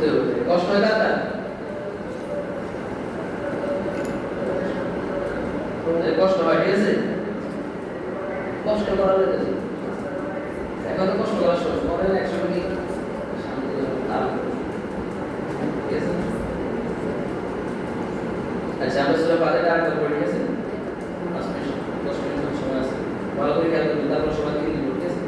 উঠতে উঠতে কষ্ট হয় না তার? কষ্ট হয়, ঠিক আছে? কষ্ট করা লাগে, এখন তো কষ্ট করার সময় পরে একসঙ্গে শান্তি আরাম, ঠিক আছে? আচ্ছা, আমরা সূরা ফাতিহা আরেকবার পড়ি, ঠিক আছে? 5 মিনিট 10 মিনিট সময় আছে, ভালো করে খেয়াল করবেন, তারপর সবাই কি লিখব, ঠিক আছে?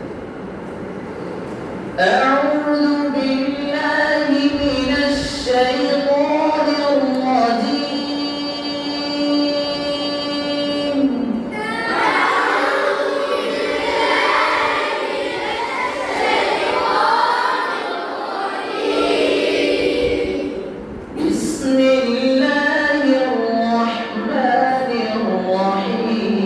أعوذ بالله من الشيطان الرجيم. بسم الله الرحمن الرحيم.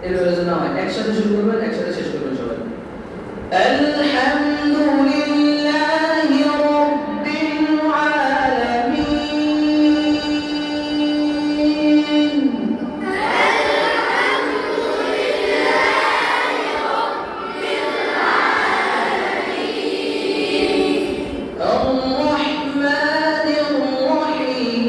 এভাবে যেন হয়, একসাথে শুরু করবেন, একসাথে শেষ করবেন সবাই। আলহামদুলিল্লাহি রাব্বিল আলামিন। الرحمن الرحيم.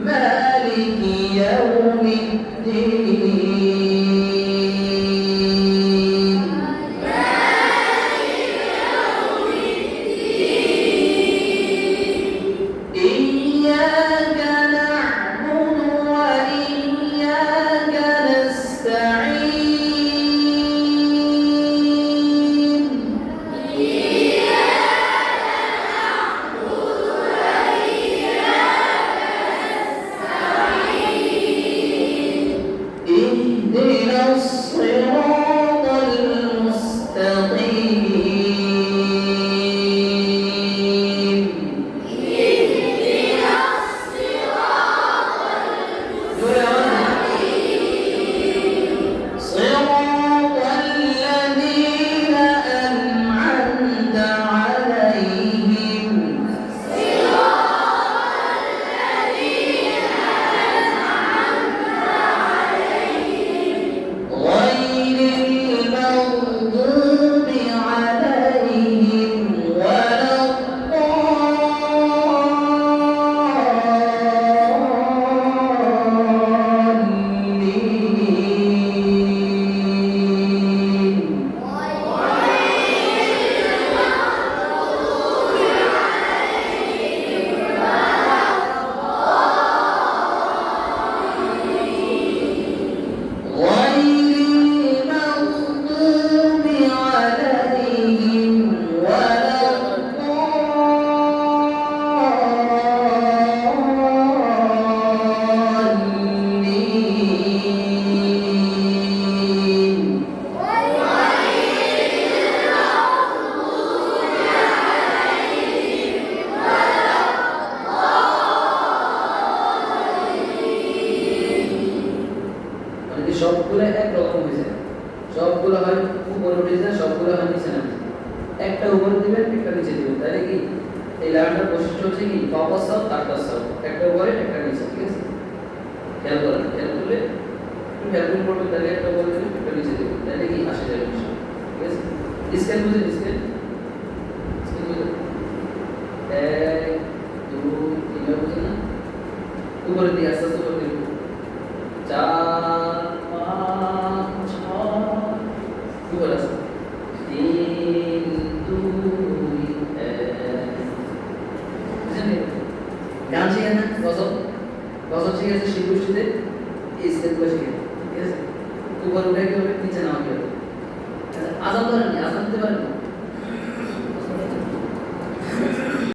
مالك يوم الدين. إياك نعبد وإياك نستعين. اهدنا الصراط المستقيم. صراط الذين أنعمت عليهم غير المغضوب عليهم ولا الضالين. غير المغضوب عليهم ولا الضالين. মানে কি সবগুলো একরকম হয়েছে, সবগুলো হয় উপরে উঠেছে, সবগুলো হয় নিচে নামছে, একটা উপরে দিবেন, একটা নিচে দিবেন, তাই কি? এই লাইনটার বৈশিষ্ট্য হচ্ছে কি, বাবার সাউ তারটার সাউ, একটা উপরে একটা নিচে, ঠিক আছে? খেয়াল করেন, খেয়াল করলে একটু খেয়াল করে পড়বেন, তাহলে একটা উপরে দিবেন, একটা নিচে দিবেন, তাহলে কি আসে যাবে বিষয়, ঠিক আছে? স্কেল বুঝেন, স্কেল স্কেল বুঝেন, 1 2 3 বুঝেন না? উপরে দিয়ে আস্তে আস্তে উপরে দিবেন, 4 5 6 উপরে আসে, 3 2 1। বুঝলেন? গান শিখেন না? গজল গজল শিখেছে শিল্প গোষ্ঠীতে, এই স্টেপগুলো শিখেন, ঠিক আছে? উপরে উঠে কি হবে, নিচে নামা কি হবে।